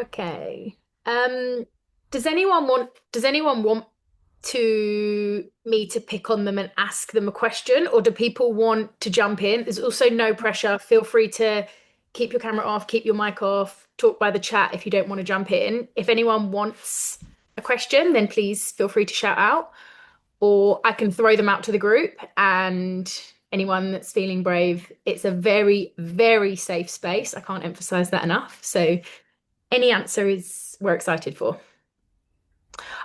Okay. Um, does anyone want to me to pick on them and ask them a question, or do people want to jump in? There's also no pressure. Feel free to keep your camera off, keep your mic off, talk by the chat if you don't want to jump in. If anyone wants a question, then please feel free to shout out, or I can throw them out to the group and anyone that's feeling brave. It's a very, very safe space. I can't emphasize that enough. So any answer is we're excited for.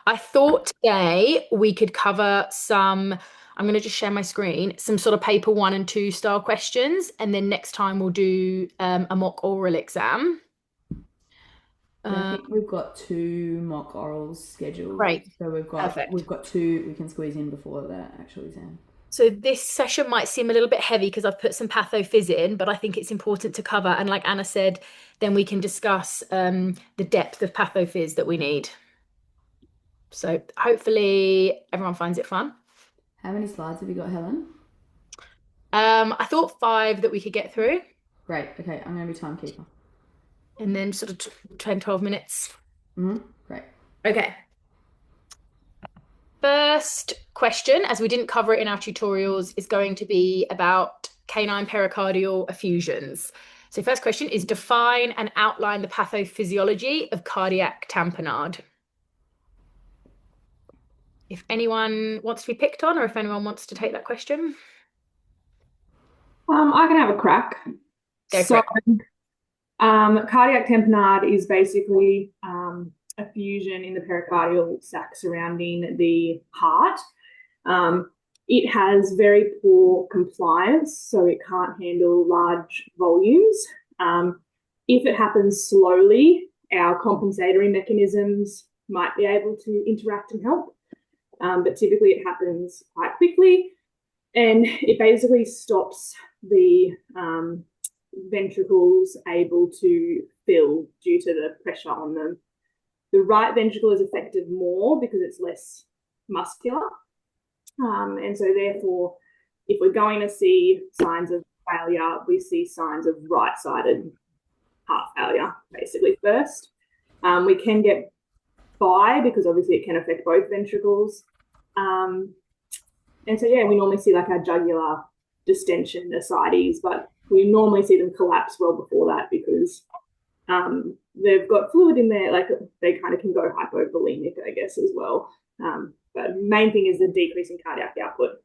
I thought today we could cover some, I'm going to just share my screen, some sort of paper one and two style questions. And then next time we'll do a mock oral exam. Yeah, I Uh, think we've got two mock orals scheduled. great. So we've got Perfect. we've got two we can squeeze in before the actual exam. So this session might seem a little bit heavy because I've put some pathophys in, but I think it's important to cover. And like Anna said, then we can discuss the depth of pathophys that we need. So hopefully everyone finds it fun. How many slides have you got, Helen? I thought five that we could get through, Great. Okay, I'm going to be timekeeper. and then sort of 10, 12 minutes. Great. Okay. First question, as we didn't cover it in our tutorials, is going to be about canine pericardial effusions. So first question is define and outline the pathophysiology of cardiac tamponade. If anyone wants to be picked on, or if anyone wants to take that question, I can have a crack. go for So, it. cardiac tamponade is basically a fusion in the pericardial sac surrounding the heart. It has very poor compliance, so it can't handle large volumes. If it happens slowly, our compensatory mechanisms might be able to interact and help, but typically it happens quite quickly, and it basically stops the ventricles able to fill due to the pressure on them. The right ventricle is affected more because it's less muscular. And so, therefore, if we're going to see signs of failure, we see signs of right sided heart failure basically first. We can get bi because obviously it can affect both ventricles. And so, yeah, we normally see like our jugular distension, ascites, but we normally see them collapse well before that because they've got fluid in there, like they kind of can go hypovolemic, I guess, as well. But main thing is the decrease in cardiac output.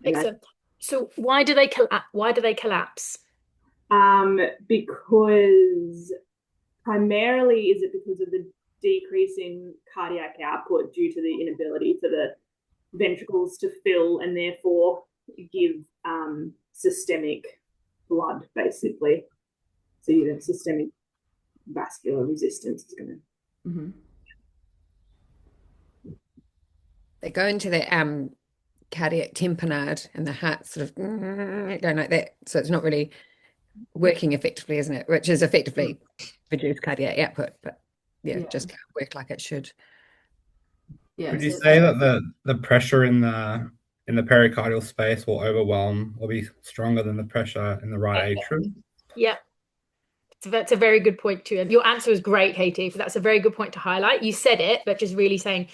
Excellent. So why do they collapse? Because primarily is it because of the decrease in cardiac output due to the inability for the ventricles to fill and therefore give systemic blood, basically. So you have systemic vascular resistance is going to. Mm-hmm. They go into the cardiac tamponade and the heart sort of going like that. So it's not really working effectively, isn't it? Which is effectively reduced cardiac output, but yeah, Yeah. just can't work like it should. Yeah. Would you So, say that the pressure in the pericardial space will overwhelm or be stronger than the pressure in the right atrium? Yeah. That's a very good point too. And your answer was great, Katie. That's a very good point to highlight. You said it, but just really saying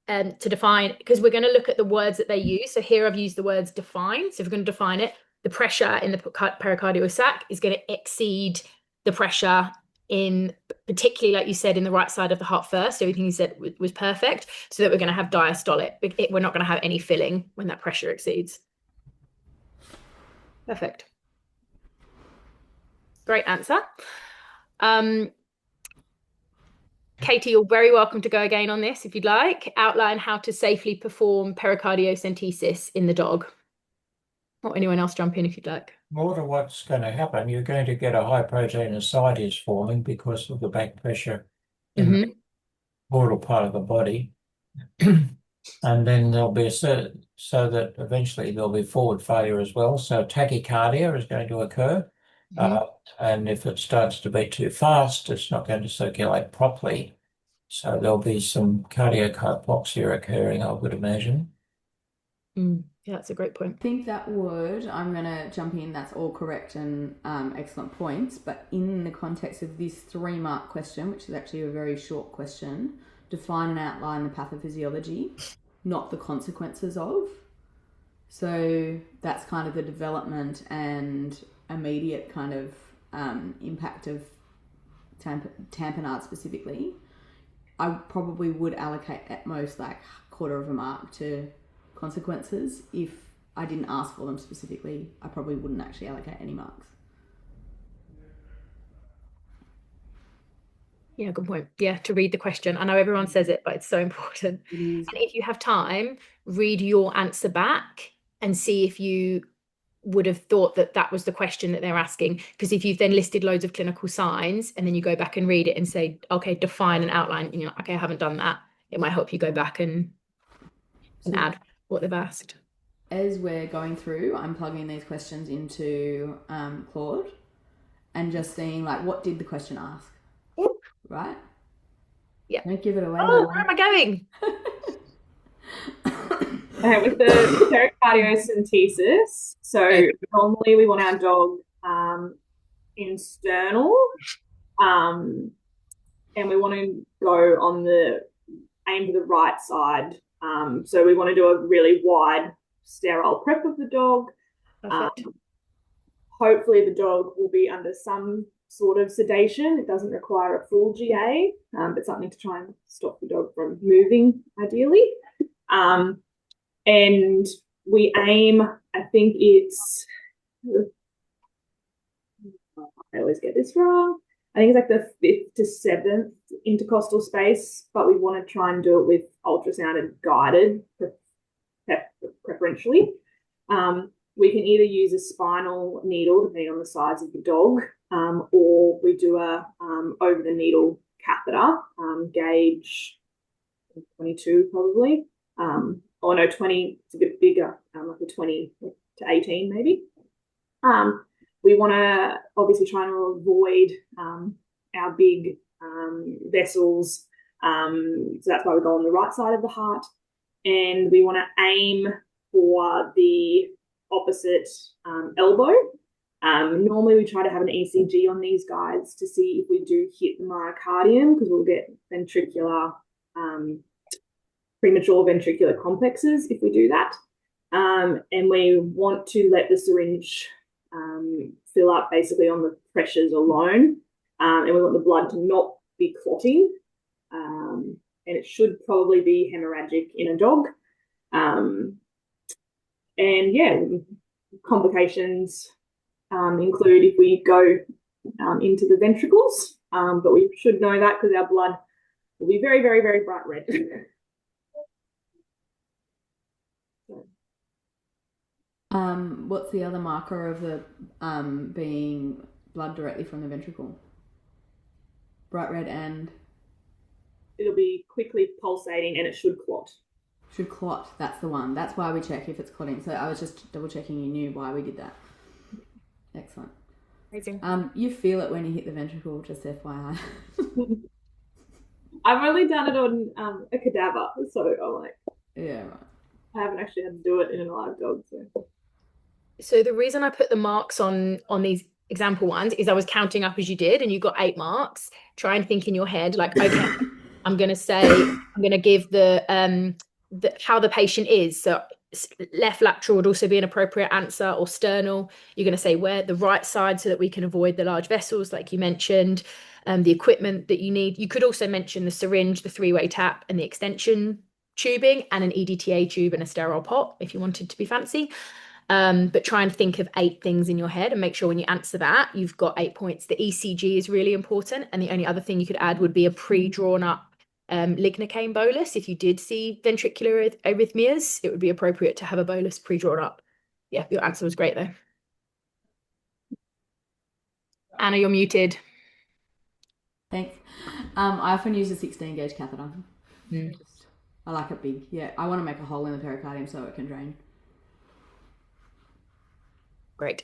to define, because we're going to look at the words that they use. So here I've used the words define. So if we're going to define it, the pressure in the pericardial sac is going to exceed the pressure in, particularly like you said, in the right side of the heart first. Everything you said was perfect. So that we're going to have diastolic. We're not going to have any filling when that pressure exceeds. Perfect. Great answer. Katie, you're very welcome to go again on this if you'd like. Outline how to safely perform pericardiocentesis in the dog. Or anyone else jump in if you'd like. More to what's going to happen, you're going to get a high protein ascites forming because of the back pressure in the portal part of the body. And then there'll be so that eventually there'll be forward failure as well. So tachycardia is going to occur. And if it starts to beat too fast, it's not going to circulate properly. So there'll be some cardiac hypoxia occurring, I would imagine. Yeah, that's a great point. I think that would, I'm going to jump in, that's all correct and excellent points, but in the context of this 3-mark question, which is actually a very short question, define and outline the pathophysiology, not the consequences of. So that's kind of the development and immediate kind of impact of tamponade specifically. I probably would allocate at most like 1/4 of a mark to consequences. If I didn't ask for them specifically, I probably wouldn't actually allocate any marks. Yeah, good point. Yeah, to read the question. I know everyone says it, but it's so important. It is. And if you have time, read your answer back and see if you would have thought that that was the question that they're asking. Because if you've then listed loads of clinical signs and then you go back and read it and say, okay, define and outline, and you're like, okay, I haven't done that. It might help you go back and add what they've asked. As we're going through, I'm plugging these questions into Claude and just seeing like, what did the question ask? Right? Yeah. Don't give it away. Oh, where am I going? Okay, with the pericardiocentesis, so normally we want our dog external, and we want to go on the aim to the right side. So we want to do a really wide sterile prep of the dog. Perfect. Hopefully the dog will be under some sort of sedation. It doesn't require a full GA, but something to try and stop the dog from moving, ideally. And we aim, I think it's, I always get this wrong. I think it's like the 5th to 7th intercostal space, but we want to try and do it with ultrasound and guided, preferentially. We can either use a spinal needle, depending on the size of the dog, or we do a over the needle catheter, gauge 22 probably. Or no, 20, it's a bit bigger, like a 20 to 18 maybe. We want to obviously try and avoid our big vessels. So that's why we go on the right side of the heart. And we want to aim for the opposite elbow. Normally we try to have an ECG on these guys to see if we do hit the myocardium, because we'll get ventricular, premature ventricular complexes if we do that. And we want to let the syringe fill up basically on the pressures alone. And we want the blood to not be clotting. And it should probably be hemorrhagic in a dog. And yeah, complications include if we go into the ventricles, but we should know that because our blood will be very, very, very bright red. What's the other marker of the being blood directly from the ventricle? Bright red and? It'll be quickly pulsating and it should clot. Should clot, that's the one. That's why we check if it's clotting. So I was just double checking you knew why we did that. Excellent. Amazing. You feel it when you hit the ventricle, just FYI. I've only done it on a cadaver, so I'm like, yeah, right. I haven't actually had to do it in a live dog. So the reason I put the marks on these example ones is I was counting up as you did, and you got 8 marks. Try and think in your head, like, okay, I'm going to give the how the patient is. So left lateral would also be an appropriate answer, or sternal. You're going to say where the right side so that we can avoid the large vessels, like you mentioned, the equipment that you need. You could also mention the syringe, the 3-way tap, and the extension tubing, and an EDTA tube and a sterile pot if you wanted to be fancy. But try and think of 8 things in your head and make sure when you answer that, you've got 8 points. The ECG is really important. And the only other thing you could add would be a pre-drawn up lignocaine bolus. If you did see ventricular arrhythmias, it would be appropriate to have a bolus pre-drawn up. Yeah, your answer was great though. Anna, you're muted. Thanks. I often use a 16 gauge catheter. I like it big. Yeah, I want to make a hole in the pericardium so it can drain. Great.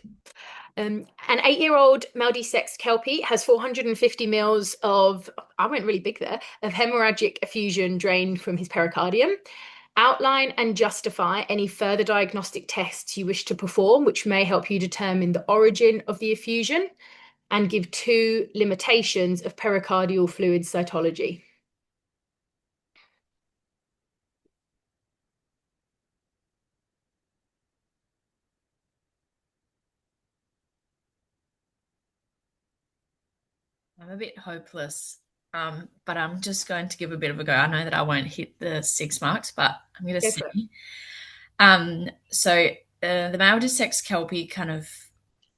An 8-year-old Maldisex Kelpie has 450 mils of, I went really big there, of hemorrhagic effusion drained from his pericardium. Outline and justify any further diagnostic tests you wish to perform, which may help you determine the origin of the effusion, and give 2 limitations of pericardial fluid cytology. I'm a bit hopeless, but I'm just going to give a bit of a go. I know that I won't hit the 6 marks, but I'm going to Go for it. see. The Malvacex kelpie kind of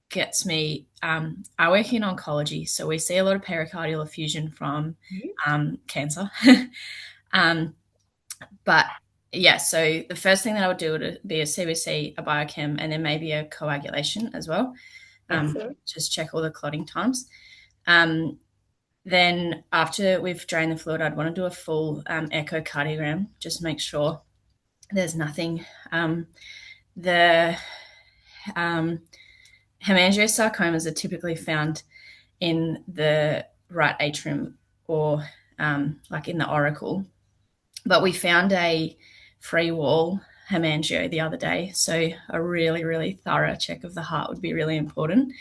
gets me. I work in oncology, so we see a lot of pericardial effusion from cancer. But yeah, so the first thing that I would do would be a CBC, a biochem, and then maybe a coagulation as well. Just check all the clotting times. Then after we've drained the fluid, I'd want to do a full echocardiogram, just make sure there's nothing. The hemangiosarcomas are typically found in the right atrium or like in the auricle. But we found a free wall hemangio the other day, so a really, really thorough check of the heart would be really important.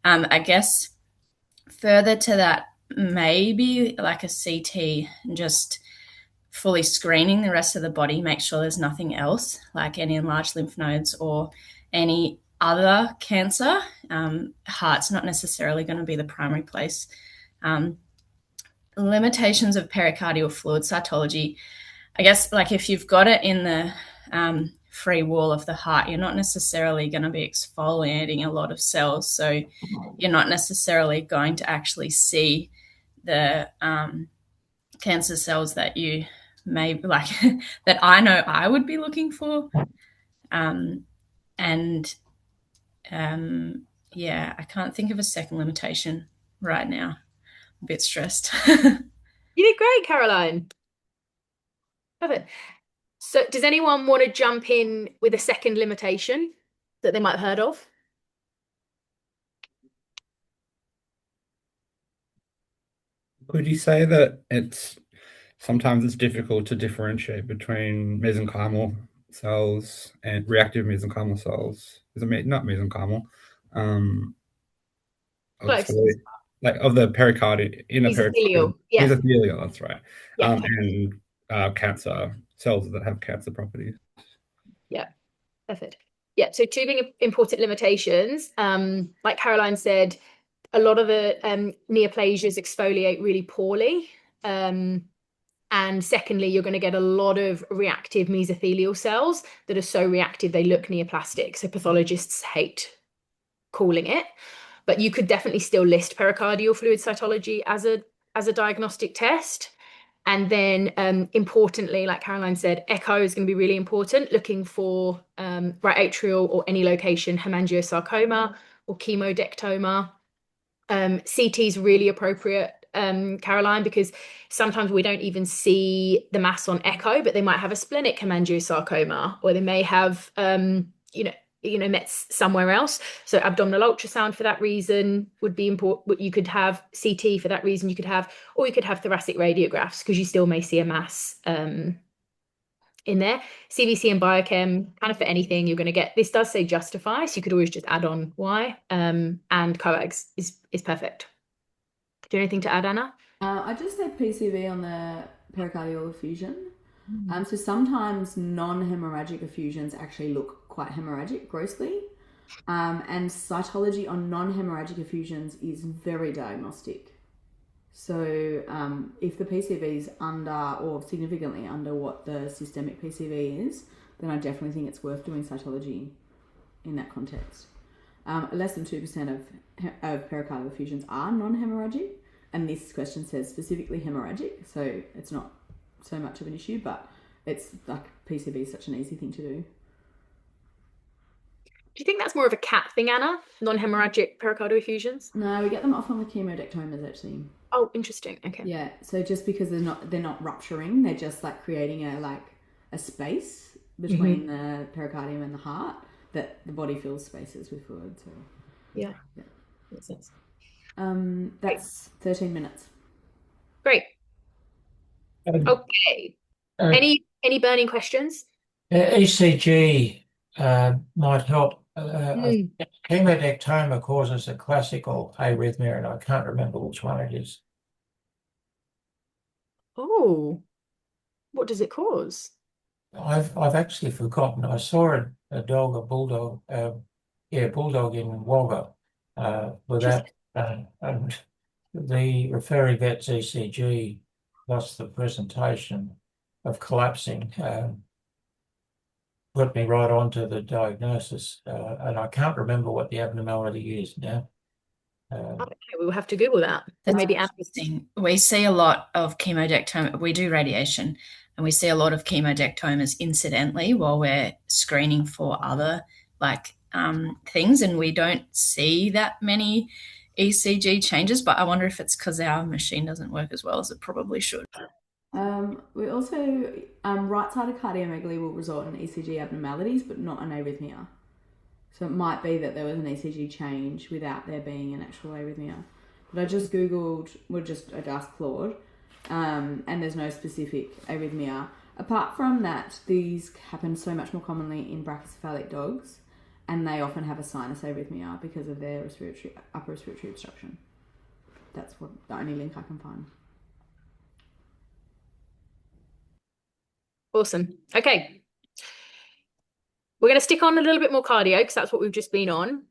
I guess further to that, maybe like a CT and just fully screening the rest of the body, make sure there's nothing else, like any enlarged lymph nodes or any other cancer. Heart's not necessarily going to be the primary place. Limitations of pericardial fluid cytology, I guess, like if you've got it in the free wall of the heart, you're not necessarily going to be exfoliating a lot of cells. So you're not necessarily going to actually see the cancer cells that you may like that I know I would be looking for. Yeah, I can't think of a second limitation right now. I'm a bit stressed. You did great, Caroline. Love it. So does anyone want to jump in with a second limitation that they might have heard of? Could you say that sometimes it's difficult to differentiate between mesenchymal cells and reactive mesenchymal cells? Is it not mesenchymal? Close. Like of the pericardium, inner Mesothelial, pericardium, yeah. mesothelial, that's right. Yeah. And cancer cells that have cancer properties. Yeah, perfect. Yeah, so 2 big important limitations. Like Caroline said, a lot of the neoplasias exfoliate really poorly. And secondly, you're going to get a lot of reactive mesothelial cells that are so reactive they look neoplastic. So pathologists hate calling it. But you could definitely still list pericardial fluid cytology as a diagnostic test. And then importantly, like Caroline said, echo is going to be really important, looking for right atrial or any location hemangiosarcoma or chemodectoma. CT is really appropriate, Caroline, because sometimes we don't even see the mass on echo, but they might have a splenic hemangiosarcoma, or they may have mets somewhere else. So abdominal ultrasound for that reason would be important. You could have CT for that reason. You could have thoracic radiographs because you still may see a mass in there. CBC and biochem, kind of for anything you're going to get. This does say justify, so you could always just add on Y. And coags is perfect. Do you have anything to add, Anna? I just say PCV on the pericardial effusion. So sometimes non-hemorrhagic effusions actually look quite hemorrhagic grossly. And cytology on non-hemorrhagic effusions is very diagnostic. So if the PCV is under or significantly under what the systemic PCV is, then I definitely think it's worth doing cytology in that context. Less than 2% of pericardial effusions are non-hemorrhagic, and this question says specifically hemorrhagic, so it's not so much of an issue, but it's like PCV is such an easy thing to do. Do you think that's more of a cat thing, Anna? Non-hemorrhagic pericardial effusions? No, we get them often with chemodectomas actually. Oh, interesting. Okay. Yeah, so just because they're not rupturing, they're just like creating a space between the pericardium and the heart that the body fills spaces with fluid. So yeah. Makes sense. That's 13 minutes. Great. Okay. Uh, Any burning questions? ECG might help. Mm. Chemodectoma causes a classical arrhythmia, and I can't remember which one it is. Oh, what does it cause? I've actually forgotten. I saw a dog, a bulldog, bulldog in Wagga with that, and the referring vet's ECG plus the presentation of collapsing put me right onto the diagnosis, and I can't remember what the abnormality is now. Okay, we will have to Google that. Or That's maybe Anna. interesting. We see a lot of chemodectoma. We do radiation, and we see a lot of chemodectomas incidentally while we're screening for other things, and we don't see that many ECG changes. But I wonder if it's because our machine doesn't work as well as it probably should. We also, right-sided cardiomegaly will result in ECG abnormalities, but not an arrhythmia. So it might be that there was an ECG change without there being an actual arrhythmia. But I just Googled, I asked Claude, and there's no specific arrhythmia. Apart from that, these happen so much more commonly in brachycephalic dogs, and they often have a sinus arrhythmia because of their upper respiratory obstruction. That's the only link I can find. Awesome. Okay. We're going to stick on a little bit more cardio because that's what we've just been on.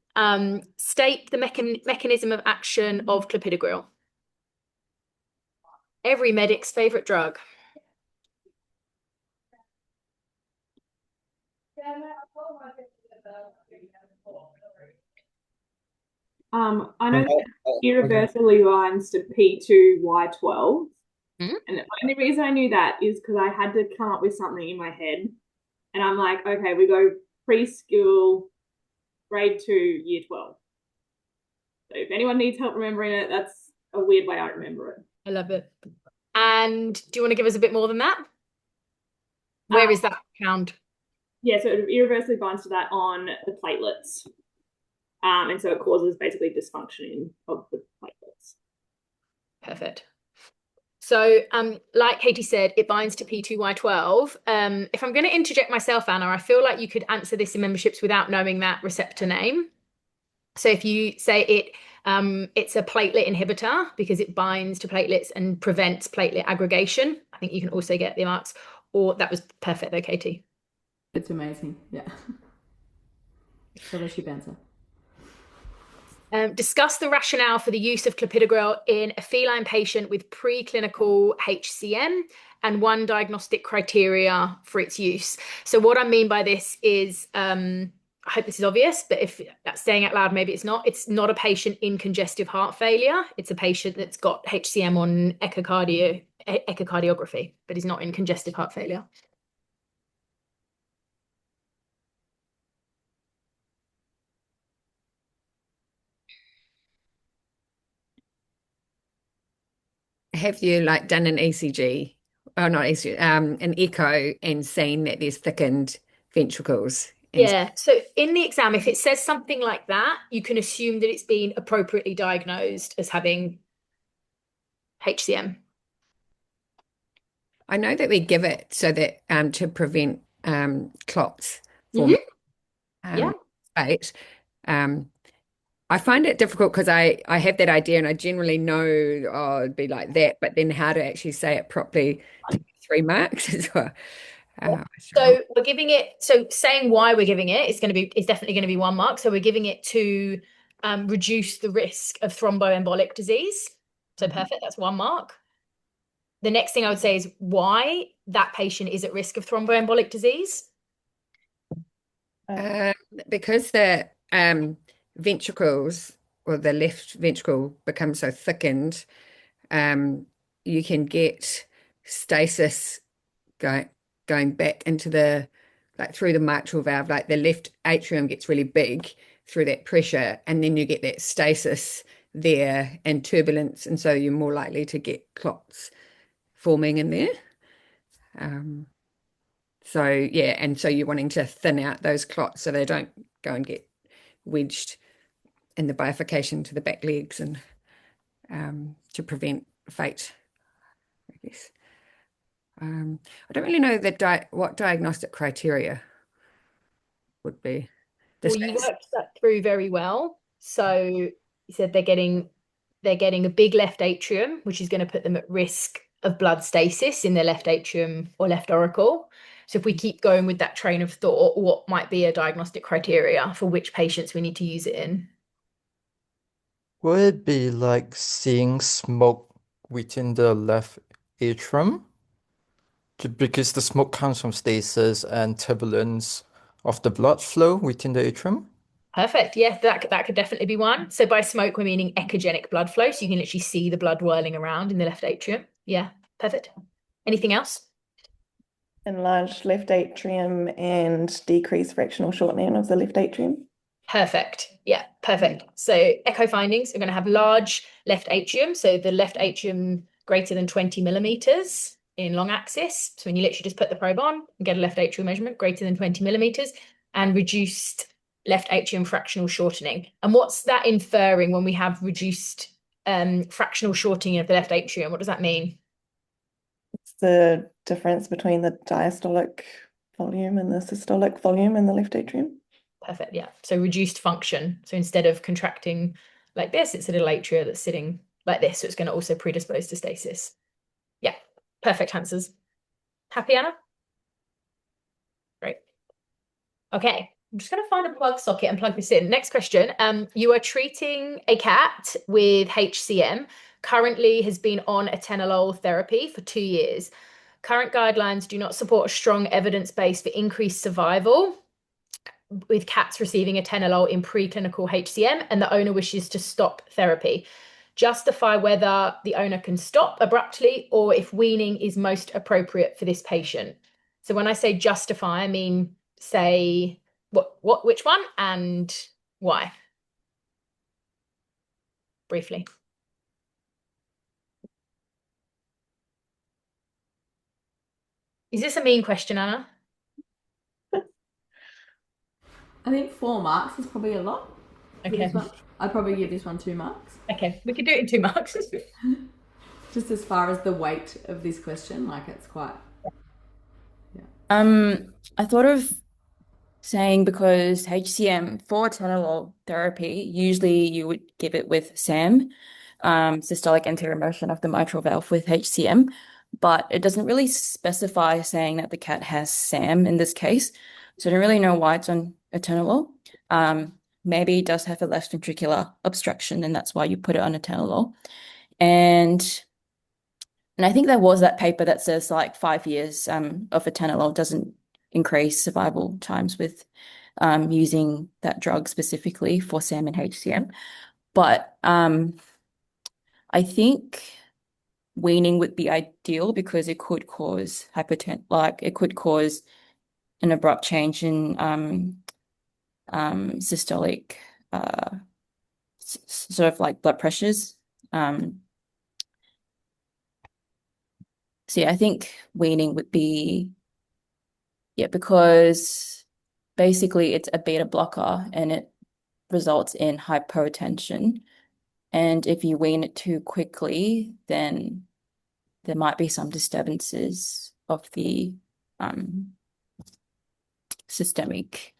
State the mechanism of action of clopidogrel. Every medic's favorite drug. I know that irreversibly binds to P2Y12. Mhm. And the only reason I knew that is because I had to come up with something in my head. And I'm like, okay, we go preschool, grade 2, year 12. So if anyone needs help remembering it, that's a weird way I remember it. I love it. And do you want to give us a bit more than that? Where is that found? Yeah, so it irreversibly binds to that on the platelets. And so it causes basically dysfunction of the platelets. Perfect. So, like Katie said, it binds to P2Y12. If I'm going to interject myself, Anna, I feel like you could answer this in memberships without knowing that receptor name. So if you say it's a platelet inhibitor because it binds to platelets and prevents platelet aggregation, I think you can also get the marks. Or that was perfect though, Katie. It's amazing, yeah. Scholarship answer. Discuss the rationale for the use of clopidogrel in a feline patient with preclinical HCM and one diagnostic criteria for its use. So what I mean by this is, I hope this is obvious, but if that's saying out loud, maybe it's not. It's not a patient in congestive heart failure. It's a patient that's got HCM on echocardiography, but is not in congestive heart failure. Have you done an ECG? Oh, not ECG, an echo and seen that there's thickened ventricles? Yeah, so in the exam, if it says something like that, you can assume that it's been appropriately diagnosed as having HCM. I know that we give it so that to prevent clots forming. Yeah. Right. I find it difficult because I have that idea and I generally know, oh, it'd be like that, but then how to actually say it properly to get 3 marks as well. So we're giving it, so saying why we're giving it is definitely going to be 1 mark. So we're giving it to reduce the risk of thromboembolic disease. So perfect, that's 1 mark. The next thing I would say is why that patient is at risk of thromboembolic disease. Because the ventricles or the left ventricle becomes so thickened, you can get stasis going back into the through the mitral valve, like the left atrium gets really big through that pressure, and then you get that stasis there and turbulence, and so you're more likely to get clots forming in there. So yeah, and so you're wanting to thin out those clots so they don't go and get wedged in the bifurcation to the back legs, and to prevent fate, I guess. I don't really know what diagnostic criteria would be. Well, you worked that through very well. So you said they're getting a big left atrium, which is going to put them at risk of blood stasis in their left atrium or left auricle. So if we keep going with that train of thought, what might be a diagnostic criteria for which patients we need to use it in? Would it be like seeing smoke within the left atrium? Because the smoke comes from stasis and turbulence of the blood flow within the atrium? Perfect. Yeah, that could definitely be one. So by smoke, we're meaning echogenic blood flow. So you can literally see the blood whirling around in the left atrium. Yeah, perfect. Anything else? Enlarged left atrium and decreased fractional shortening of the left atrium. Perfect. Yeah, perfect. So echo findings are going to have large left atrium. So the left atrium greater than 20 millimeters in long axis. So when you literally just put the probe on and get a left atrial measurement greater than 20 millimeters, and reduced left atrium fractional shortening. And what's that inferring when we have reduced fractional shortening of the left atrium? What does that mean? It's the difference between the diastolic volume and the systolic volume in the left atrium. Perfect. Yeah. So reduced function. So instead of contracting like this, it's a little atria that's sitting like this. So it's going to also predispose to stasis. Yeah. Perfect answers. Happy, Anna? Great. Okay. I'm just going to find a plug socket and plug this in. Next question. You are treating a cat with HCM, currently has been on atenolol therapy for 2 years. Current guidelines do not support a strong evidence base for increased survival with cats receiving atenolol in preclinical HCM, and the owner wishes to stop therapy. Justify whether the owner can stop abruptly or if weaning is most appropriate for this patient. So when I say justify, I mean say which one and why? Briefly. Is this a mean question, Anna? I think 4 marks is probably a lot. Okay. I'd probably give this one 2 marks. Okay, we could do it in 2 marks. Just as far as the weight of this question, like it's quite. I thought of saying because HCM for atenolol therapy, usually you would give it with SAM, systolic anterior motion of the mitral valve with HCM, but it doesn't really specify saying that the cat has SAM in this case. So I don't really know why it's on atenolol. Maybe it does have a left ventricular obstruction, and that's why you put it on atenolol. And I think there was that paper that says like 5 years of atenolol doesn't increase survival times with using that drug specifically for SAM and HCM. But I think weaning would be ideal because it could cause hypotension, like it could cause an abrupt change in systolic sort of like blood pressures. So yeah, I think weaning would be, yeah, because basically it's a beta blocker and it results in hypotension. And if you wean it too quickly, then there might be some disturbances of the systemic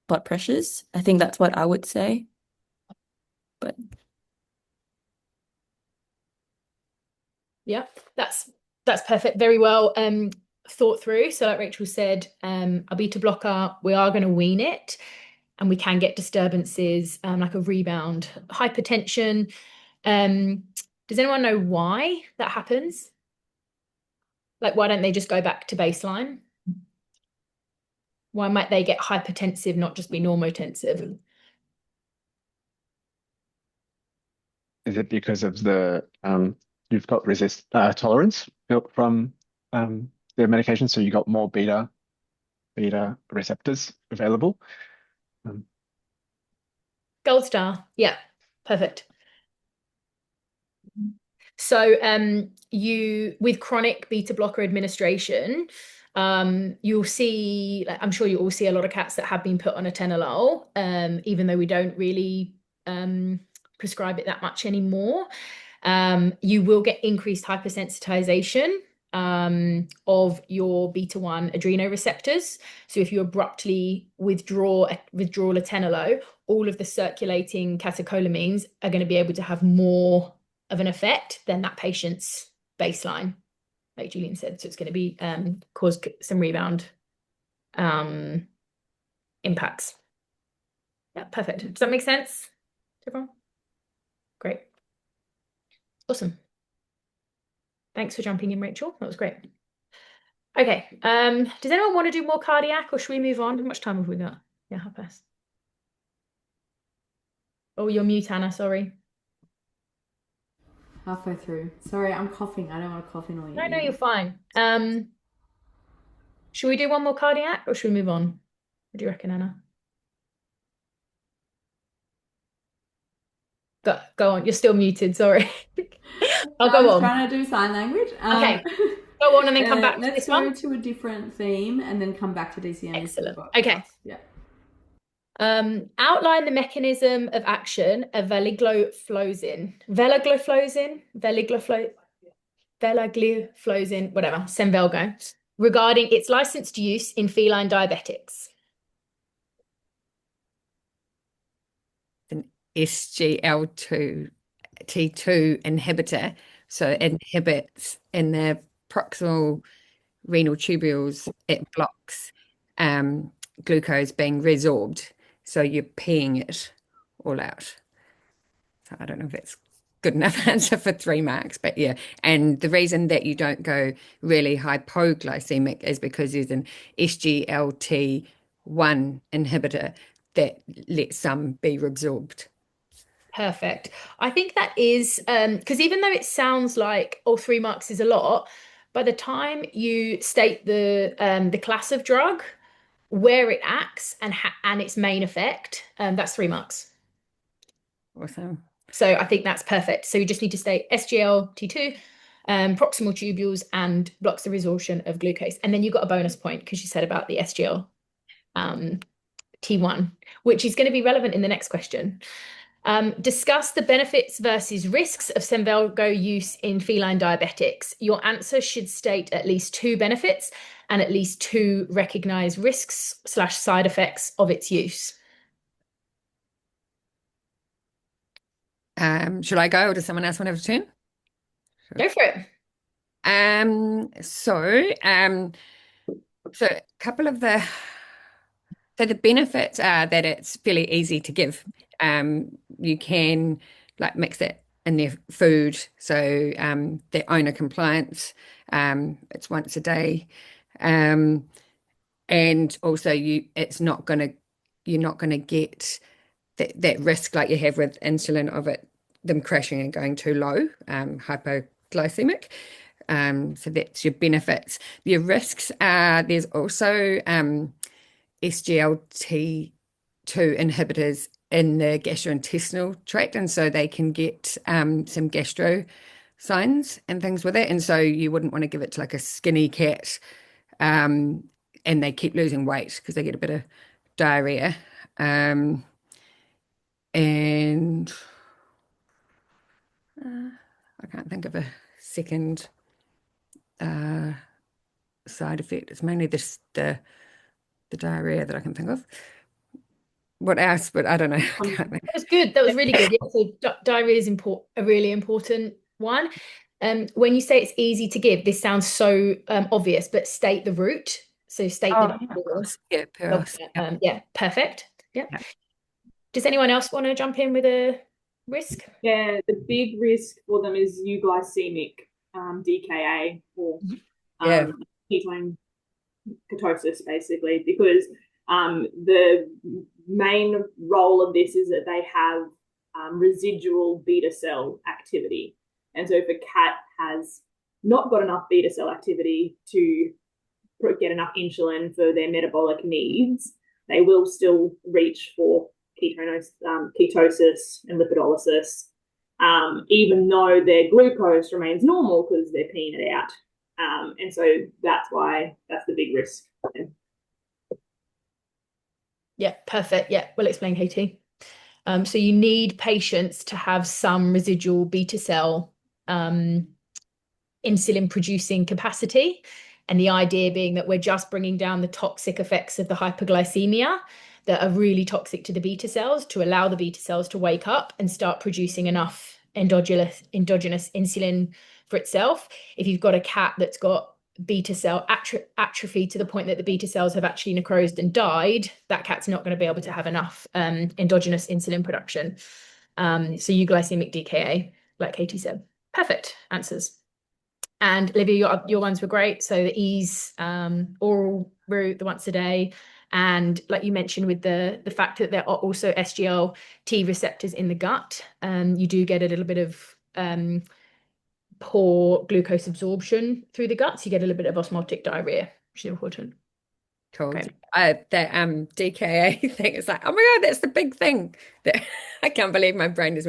blood pressures. I think that's what I would say. But yeah, that's perfect. Very well thought through. So like Rachel said, a beta blocker, we are going to wean it and we can get disturbances like a rebound hypertension. Does anyone know why that happens? Like, why don't they just go back to baseline? Why might they get hypertensive, not just be normotensive? Is it because of the you've got tolerance built from the medication, so you got more beta receptors available? Gold star. Yeah, perfect. So you with chronic beta blocker administration, you'll see, like, I'm sure you all see a lot of cats that have been put on atenolol, even though we don't really prescribe it that much anymore. You will get increased hypersensitization of your beta-1 adrenoreceptors. So if you abruptly withdraw atenolol, all of the circulating catecholamines are going to be able to have more of an effect than that patient's baseline, like Julian said. So it's going to be cause some rebound impacts. Yeah, perfect. Does that make sense to everyone? Great. Awesome. Thanks for jumping in, Rachel. That was great. Okay. Does anyone want to do more cardiac, or should we move on? How much time have we got? Yeah, half past. Oh, you're mute, Anna. Sorry. Halfway through. Sorry, I'm coughing. I don't want to cough in all your No, ear. you're fine. Should we do one more cardiac, or should we move on? What do you reckon, Anna? Go on. You're still muted. Sorry. I'll I go was on. trying to do sign language. Okay. Go on and then come back to Let's this go one. to a different theme and then come back to DCM. Excellent. Okay. Yeah. Outline the mechanism of action of velagliflozin, whatever, Semvelgo, regarding its licensed use in feline diabetics. An SGLT2 inhibitor, so it inhibits in the proximal renal tubules, it blocks glucose being resorbed, so you're peeing it all out. So I don't know if it's good enough answer for 3 marks, but yeah. And the reason that you don't go really hypoglycemic is because there's an SGLT1 inhibitor that lets some be reabsorbed. Perfect. I think that is because even though it sounds like 3 marks is a lot, by the time you state the class of drug, where it acts, and its main effect, that's 3 marks. Awesome. So I think that's perfect. So you just need to state SGLT2, proximal tubules, and blocks the resorption of glucose. And then you got a bonus point because you said about the SGLT1, which is going to be relevant in the next question. Discuss the benefits versus risks of Semvelgo use in feline diabetics. Your answer should state at least 2 benefits and at least 2 recognized risks/side effects of its use. Should I go, or does someone else want to have a turn? Go for it. So a couple of the benefits are that it's fairly easy to give. You can like mix it in their food, so their owner compliance. It's once a day, and also you're not gonna get that risk like you have with insulin of them crashing and going too low, hypoglycemic. So that's your benefits. Your risks are there's also SGLT2 inhibitors in the gastrointestinal tract, and so they can get some gastro signs and things with it, and so you wouldn't want to give it to like a skinny cat, and they keep losing weight because they get a bit of diarrhea. And I can't think of a second side effect. It's mainly the diarrhea that I can think of. What else? But I don't know. That was good. That was really good. Yeah, so diarrhea is a really important one. When you say it's easy to give, this sounds so obvious, but state the route. So state the cause. Yeah, yeah, perfect. Yeah. Does anyone else want to jump in with a risk? Yeah, the big risk for them is euglycemic DKA or ketone ketosis, basically, because the main role of this is that they have residual beta cell activity. And so if a cat has not got enough beta cell activity to get enough insulin for their metabolic needs, they will still reach for ketosis and lipidolysis, even though their glucose remains normal because they're peeing it out. And so that's the big risk. Yeah, perfect. Yeah, well explained, Katie. So you need patients to have some residual beta cell insulin producing capacity. And the idea being that we're just bringing down the toxic effects of the hyperglycemia that are really toxic to the beta cells to allow the beta cells to wake up and start producing enough endogenous insulin for itself. If you've got a cat that's got beta cell atrophy to the point that the beta cells have actually necrosed and died, that cat's not going to be able to have enough endogenous insulin production. So euglycemic DKA, like Katie said. Perfect answers. And Olivia, your ones were great. So the ease, oral route, the once a day, and like you mentioned with the fact that there are also SGLT receptors in the gut, you do get a little bit of poor glucose absorption through the gut. So you get a little bit of osmotic diarrhea, which is important. Cool. Great. The DKA thing is like, oh my God, that's the big thing. That I can't believe my brain is.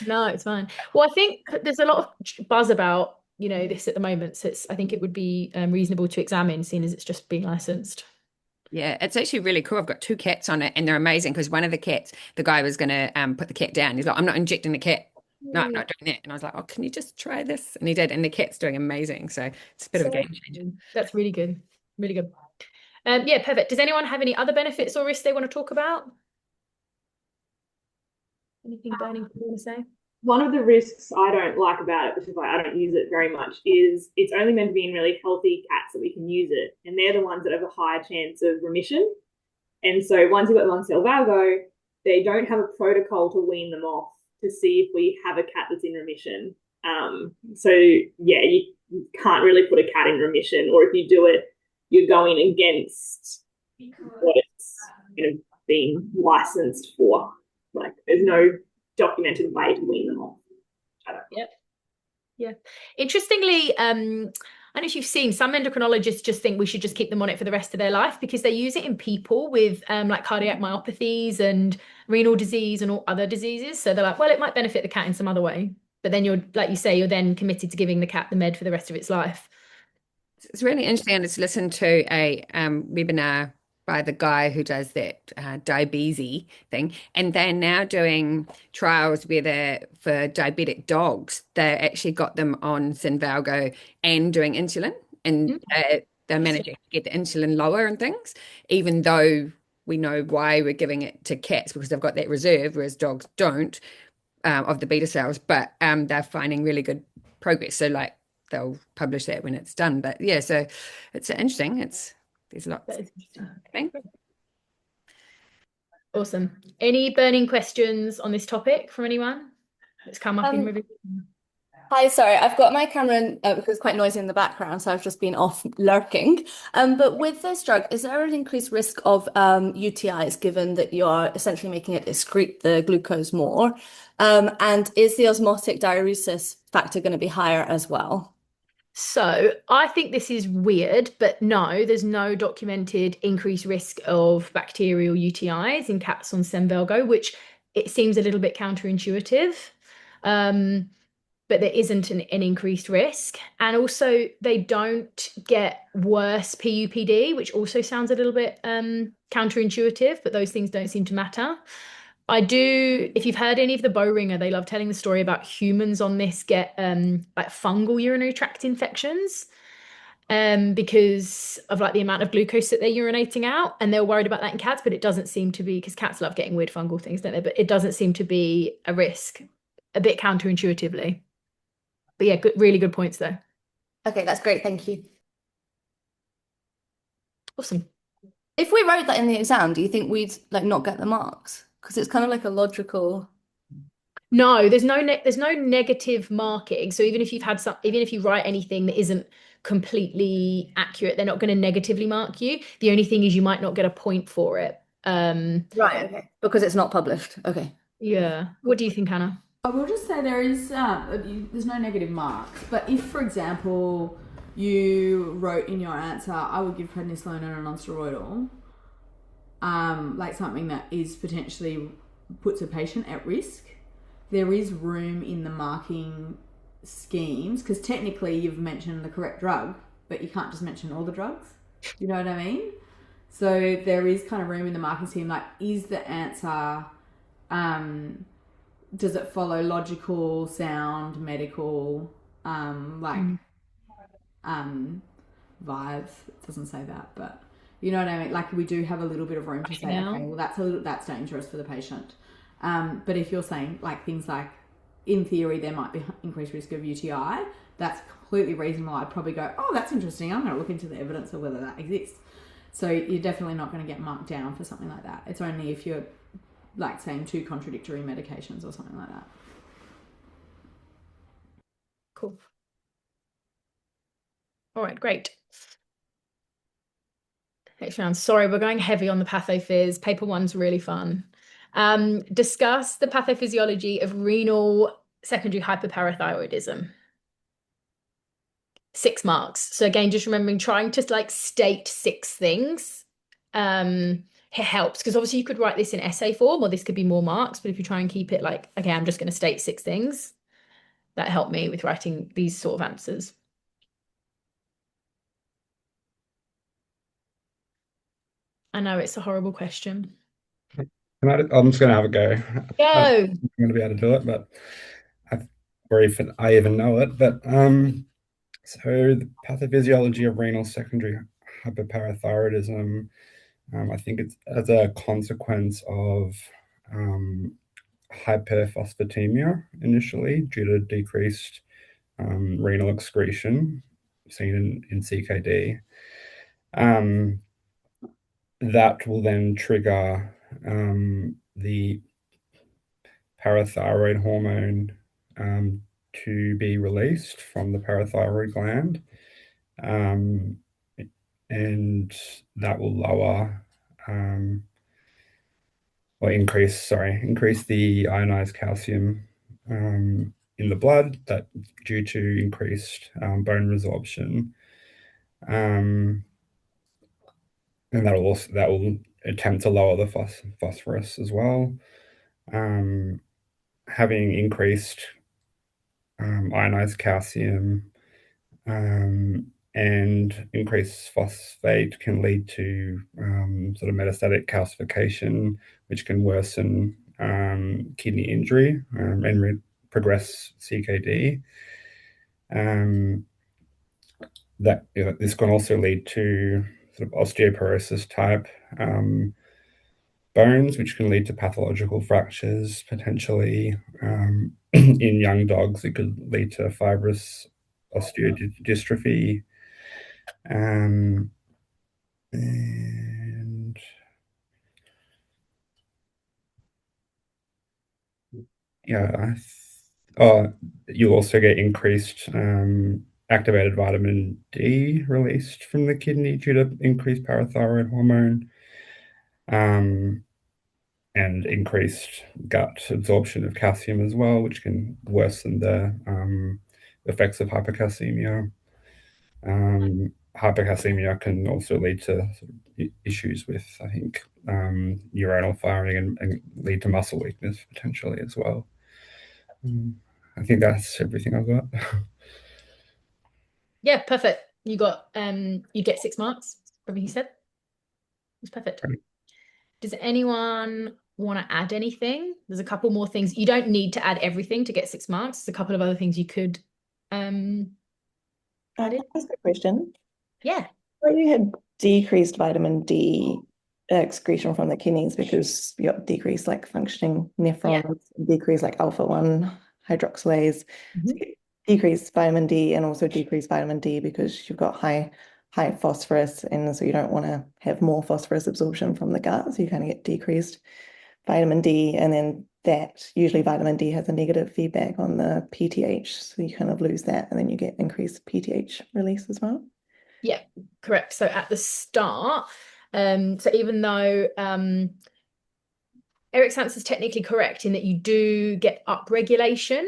No, it's fine. Well, I think there's a lot of buzz about this at the moment. So I think it would be reasonable to examine, seeing as it's just being licensed. Yeah, it's actually really cool. I've got 2 cats on it and they're amazing because one of the cats, the guy was going to put the cat down. He's like, I'm not injecting the cat. No, I'm not doing that. And I was like, oh, can you just try this? And he did. And the cat's doing amazing. So it's a bit of a game changer. That's really good. Really good. Yeah, perfect. Does anyone have any other benefits or risks they want to talk about? Anything burning you want to say? One of the risks I don't like about it, which is why I don't use it very much, is it's only meant to be in really healthy cats that we can use it. And they're the ones that have a higher chance of remission. And so once you've got them on Selvalgo, they don't have a protocol to wean them off to see if we have a cat that's in remission. So yeah, you can't really put a cat in remission, or if you do it, you're going against what it's been licensed for. Like there's no documented way to wean them off. Yep. Yeah. Interestingly, I don't know if you've seen, some endocrinologists just think we should just keep them on it for the rest of their life because they use it in people with like cardiac myopathies and renal disease and all other diseases. So they're like, well, it might benefit the cat in some other way. But then you're, like you say, you're then committed to giving the cat the med for the rest of its life. It's really interesting to listen to a webinar by the guy who does that diabetes thing, and they're now doing trials where for diabetic dogs, they actually got them on Synvalgo and doing insulin, and they're managing to get the insulin lower and things, even though we know why we're giving it to cats because they've got that reserve, whereas dogs don't of the beta cells, but they're finding really good progress. So like they'll publish that when it's done. But yeah, so it's interesting. There's lots. Awesome. Any burning questions on this topic from anyone that's come up in review? Hi, sorry, I've got my camera in because it's quite noisy in the background, so I've just been off lurking. But with this drug, is there an increased risk of UTIs given that you're essentially making it excrete the glucose more? And is the osmotic diuresis factor going to be higher as well? So I think this is weird, but no, there's no documented increased risk of bacterial UTIs in cats on Semvelgo, which it seems a little bit counterintuitive. But there isn't an increased risk. And also they don't get worse PUPD, which also sounds a little bit counterintuitive, but those things don't seem to matter. If you've heard any of the Boehringer, they love telling the story about humans on this get like fungal urinary tract infections because of like the amount of glucose that they're urinating out, and they're worried about that in cats, but it doesn't seem to be, because cats love getting weird fungal things, don't they? But it doesn't seem to be a risk, a bit counterintuitively. But yeah, really good points though. Okay, that's great. Thank you. Awesome. If we wrote that in the exam, do you think we'd like not get the marks? Because it's kind of like a logical. No, there's no negative marking. So even if you write anything that isn't completely accurate, they're not going to negatively mark you. The only thing is you might not get a point for it. Right. Okay. Because it's not published. Okay. Yeah. What do you think, Hannah? I will just say there's no negative marks, but if, for example, you wrote in your answer, I would give prednisolone and a non-steroidal, like something that is potentially puts a patient at risk, there is room in the marking schemes, because technically you've mentioned the correct drug, but you can't just mention all the drugs. You know what I mean? So there is kind of room in the marking scheme, like, is the answer... does it follow logical, sound, medical, Vive. It doesn't say that, but you know what I mean? Like, we do have a little bit of room to say, okay, well, that's dangerous for the patient. But if you're saying like things like, in theory, there might be increased risk of UTI, that's completely reasonable. I'd probably go, oh, that's interesting. I'm going to look into the evidence of whether that exists. So you're definitely not going to get marked down for something like that. It's only if you're like saying 2 contradictory medications or something like that. Cool. All right, great. Next round. Sorry, we're going heavy on the pathophys. Paper 1's really fun. Discuss the pathophysiology of renal secondary hyperparathyroidism. 6 marks. So again, just remembering, trying to like state 6 things it helps, because obviously you could write this in essay form, or this could be more marks, but if you try and keep it like, okay, I'm just going to state 6 things, that helped me with writing these sort of answers. I know it's a horrible question. I'm just going to have a go. Go. I'm going to be able to do it, but or if I even know it. But so the pathophysiology of renal secondary hyperparathyroidism, I think it's as a consequence of hyperphosphatemia initially due to decreased renal excretion seen in CKD. That will then trigger the parathyroid hormone to be released from the parathyroid gland, and that will lower or increase the ionized calcium in the blood, that due to increased bone resorption, and that will attempt to lower the phosphorus as well. Having increased ionized calcium and increased phosphate can lead to sort of metastatic calcification, which can worsen kidney injury and progress CKD. This can also lead to sort of osteoporosis type bones, which can lead to pathological fractures potentially. In young dogs, it could lead to fibrous osteodystrophy. And yeah, you also get increased activated vitamin D released from the kidney due to increased parathyroid hormone, and increased gut absorption of calcium as well, which can worsen the effects of hypercalcemia. Hypercalcemia can also lead to sort of issues with, I think, neuronal firing and lead to muscle weakness potentially as well. I think that's everything I've got. Yeah, perfect. You got you get 6 marks, everything you said. It's perfect. Great. Does anyone want to add anything? There's a couple more things. You don't need to add everything to get 6 marks. There's a couple of other things you could add in. That's a question. Yeah. Well, you had decreased vitamin D excretion from the kidneys because you got decreased like functioning nephrons, decreased like alpha-1 hydroxylase, so decreased vitamin D, and also decreased vitamin D because you've got high phosphorus, and so you don't want to have more phosphorus absorption from the gut, so you kind of get decreased vitamin D, and then that usually vitamin D has a negative feedback on the PTH, so you kind of lose that, and then you get increased PTH release as well. Yeah, correct. So at the start, so even though Eric's answer is technically correct in that you do get upregulation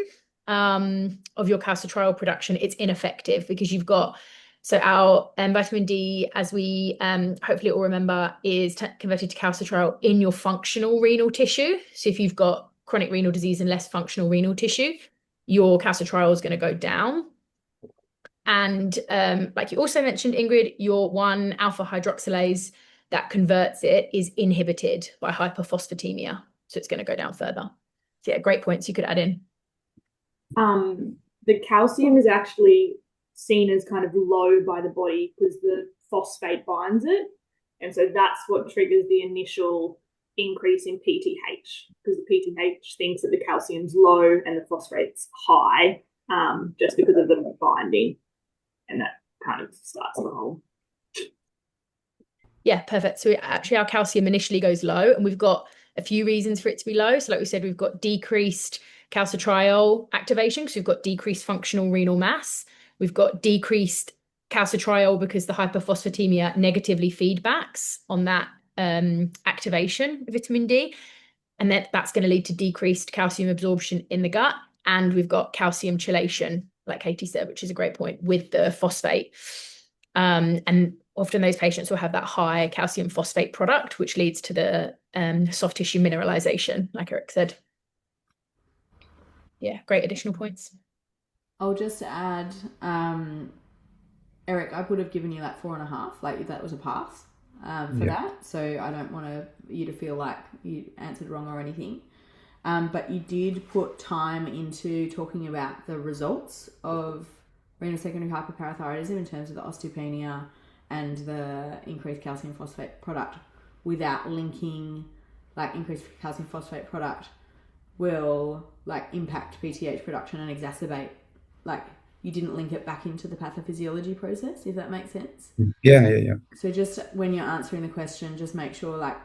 of your calcitriol production, it's ineffective because you've got, so our vitamin D, as we hopefully all remember, is converted to calcitriol in your functional renal tissue. So if you've got chronic renal disease and less functional renal tissue, your calcitriol is going to go down. And like you also mentioned, Ingrid, your 1-alpha hydroxylase that converts it is inhibited by hyperphosphatemia. So it's going to go down further. So yeah, great points you could add in. The calcium is actually seen as kind of low by the body because the phosphate binds it. And so that's what triggers the initial increase in PTH, because the PTH thinks that the calcium's low and the phosphate's high, just because of the binding. And that kind of starts the whole. Yeah, perfect. So actually our calcium initially goes low, and we've got a few reasons for it to be low. So like we said, we've got decreased calcitriol activation because we've got decreased functional renal mass. We've got decreased calcitriol because the hyperphosphatemia negatively feedbacks on that activation of vitamin D. And that's going to lead to decreased calcium absorption in the gut. And we've got calcium chelation, like Katie said, which is a great point, with the phosphate. And often those patients will have that high calcium phosphate product, which leads to the soft tissue mineralization, like Eric said. Yeah, great additional points. I'll just add, Eric, I would have given you like 4.5, like that was a pass for that. So I don't want you to feel like you answered wrong or anything. But you did put time into talking about the results of renal secondary hyperparathyroidism in terms of the osteopenia and the increased calcium phosphate product, without linking like increased calcium phosphate product will like impact PTH production and exacerbate, like you didn't link it back into the pathophysiology process, if that makes sense. Yeah. So just when you're answering the question, just make sure like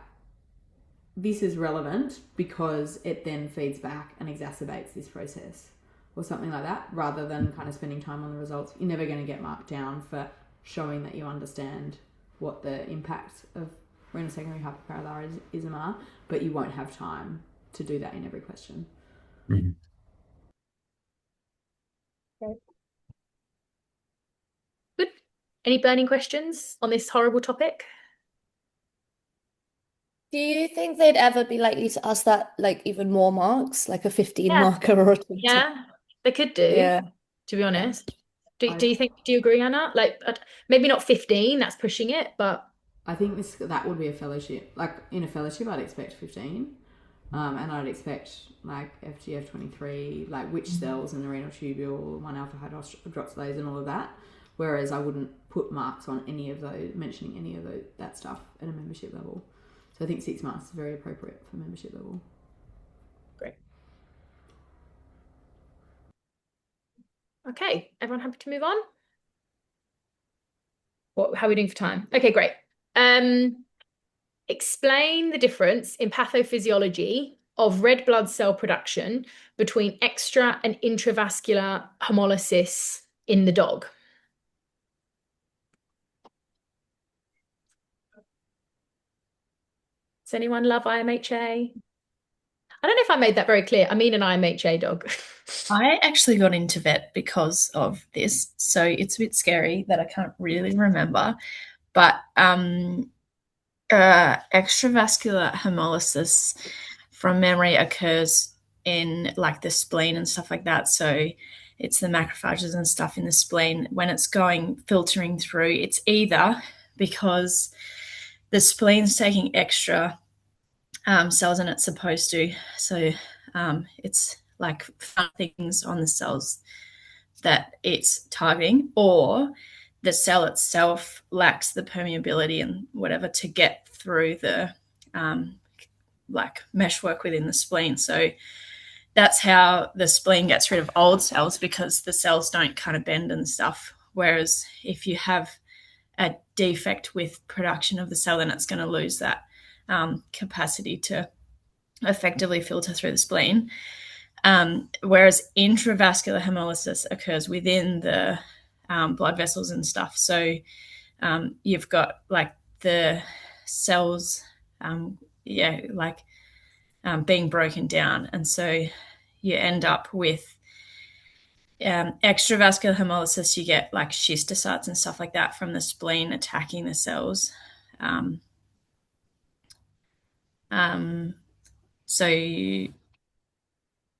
this is relevant because it then feeds back and exacerbates this process or something like that, rather than kind of spending time on the results. You're never going to get marked down for showing that you understand what the impacts of renal secondary hyperparathyroidism are, but you won't have time to do that in every question. Mm-hmm. Okay. Good. Any burning questions on this horrible topic? Do you think they'd ever be likely to ask that, like even more marks, like a 15 Yeah. marker or a 20? Yeah, they could do. Yeah. To be honest. Do you agree, Anna? Like maybe not 15, that's pushing it, but I think that would be a fellowship. Like in a fellowship, I'd expect 15. And I'd expect like FGF23, like which cells in the renal tubule, 1-alpha hydroxylase and all of that. Whereas I wouldn't put marks on any of those, mentioning any of that stuff at a membership level. So I think 6 marks is very appropriate for membership level. great. Okay, everyone happy to move on? How are we doing for time? Okay, great. Explain the difference in pathophysiology of red blood cell production between extra and intravascular hemolysis in the dog. Does anyone love IMHA? I don't know if I made that very clear. I mean an IMHA dog. I actually got into vet because of this, so it's a bit scary that I can't really remember. But extravascular hemolysis from memory occurs in like the spleen and stuff like that. So it's the macrophages and stuff in the spleen. When it's filtering through, it's either because the spleen's taking extra cells than it's supposed to. So it's like found things on the cells that it's targeting, or the cell itself lacks the permeability and whatever to get through the like meshwork within the spleen. So that's how the spleen gets rid of old cells, because the cells don't kind of bend and stuff. Whereas if you have a defect with production of the cell, then it's going to lose that capacity to effectively filter through the spleen. Whereas intravascular hemolysis occurs within the blood vessels and stuff. So you've got like the cells, being broken down. And so you end up with extravascular hemolysis. You get like schistocytes and stuff like that from the spleen attacking the cells. So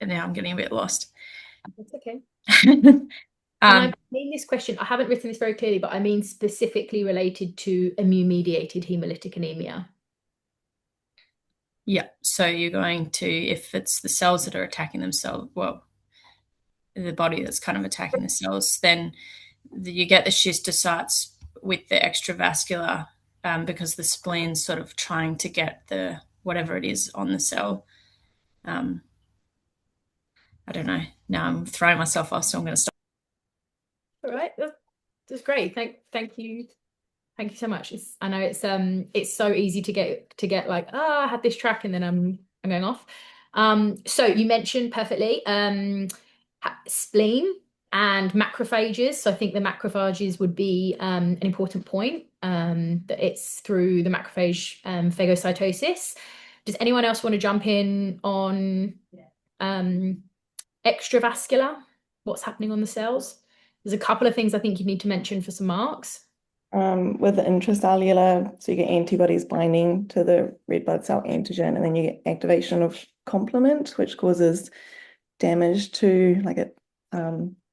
now I'm getting a bit lost. That's okay. I mean this question, I haven't written this very clearly, but I mean specifically related to immune-mediated hemolytic anemia. Yeah, so you're going to, if it's the cells that are attacking themselves, well, the body that's kind of attacking the cells, then you get the schistocytes with the extravascular because the spleen's sort of trying to get the whatever it is on the cell. I don't know. Now I'm throwing myself off, so I'm going to stop. All right, that's great. Thank you so much. I know it's so easy to get like, I had this track and then I'm going off. So you mentioned perfectly spleen and macrophages. So I think the macrophages would be an important point, that it's through the macrophage phagocytosis. Does anyone else want to jump in on extravascular? What's happening on the cells? There's a couple of things I think you need to mention for some marks. With the intracellular, so you get antibodies binding to the red blood cell antigen, and then you get activation of complement, which causes damage to, like, it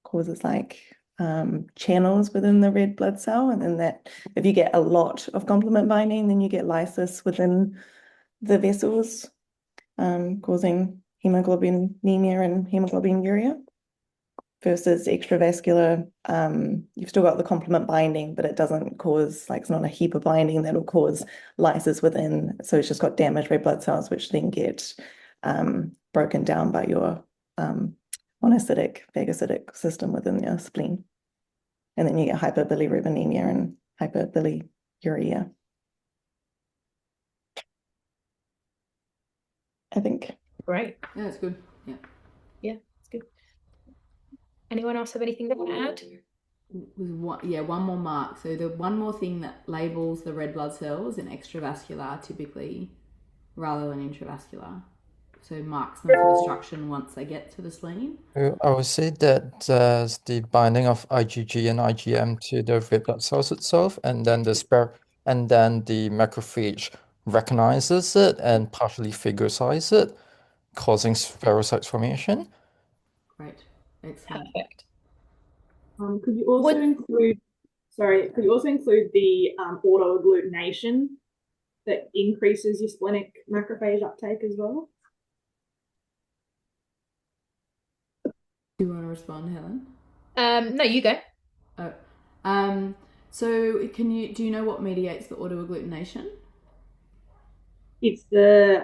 causes like channels within the red blood cell, and then that, if you get a lot of complement binding, then you get lysis within the vessels, causing hemoglobinemia and hemoglobinuria. Versus extravascular, you've still got the complement binding, but it doesn't cause, like, it's not a heap of binding that'll cause lysis within. So it's just got damaged red blood cells, which then get broken down by your monocytic, phagocytic system within your spleen. And then you get hyperbilirubinemia and hyperbiliuria, I think. Great. Yeah, that's good. Yeah. Yeah, it's good. Anyone else have anything they want to add? One more mark. So the one more thing that labels the red blood cells in extravascular typically rather than intravascular. So marks them for destruction once they get to the spleen. I would say that there's the binding of IgG and IgM to the red blood cells itself, and then the macrophage recognizes it and partially phagocytes it, causing spherocyte formation. Great. Excellent. Perfect. Could you also include the autoagglutination that increases your splenic macrophage uptake as well? Do you want to respond, Helen? No, you go. So do you know what mediates the autoagglutination? It's the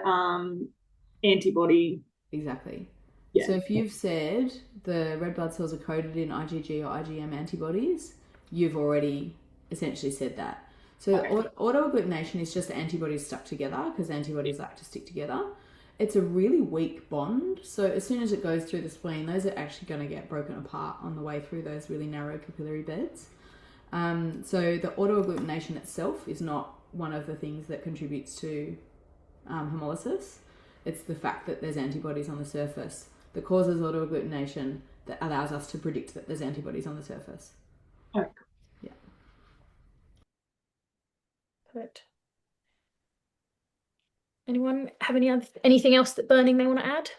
antibody. Exactly. Yeah. So if you've said the red blood cells are coded in IgG or IgM antibodies, you've already essentially said that. So autoagglutination is just antibodies stuck together, because antibodies like to stick together. It's a really weak bond. So as soon as it goes through the spleen, those are actually going to get broken apart on the way through those really narrow capillary beds. So the autoagglutination itself is not one of the things that contributes to hemolysis. It's the fact that there's antibodies on the surface that causes autoagglutination that allows us to predict that there's antibodies on the surface. Okay. Yeah. Perfect. Anyone have anything else that burning they want to add?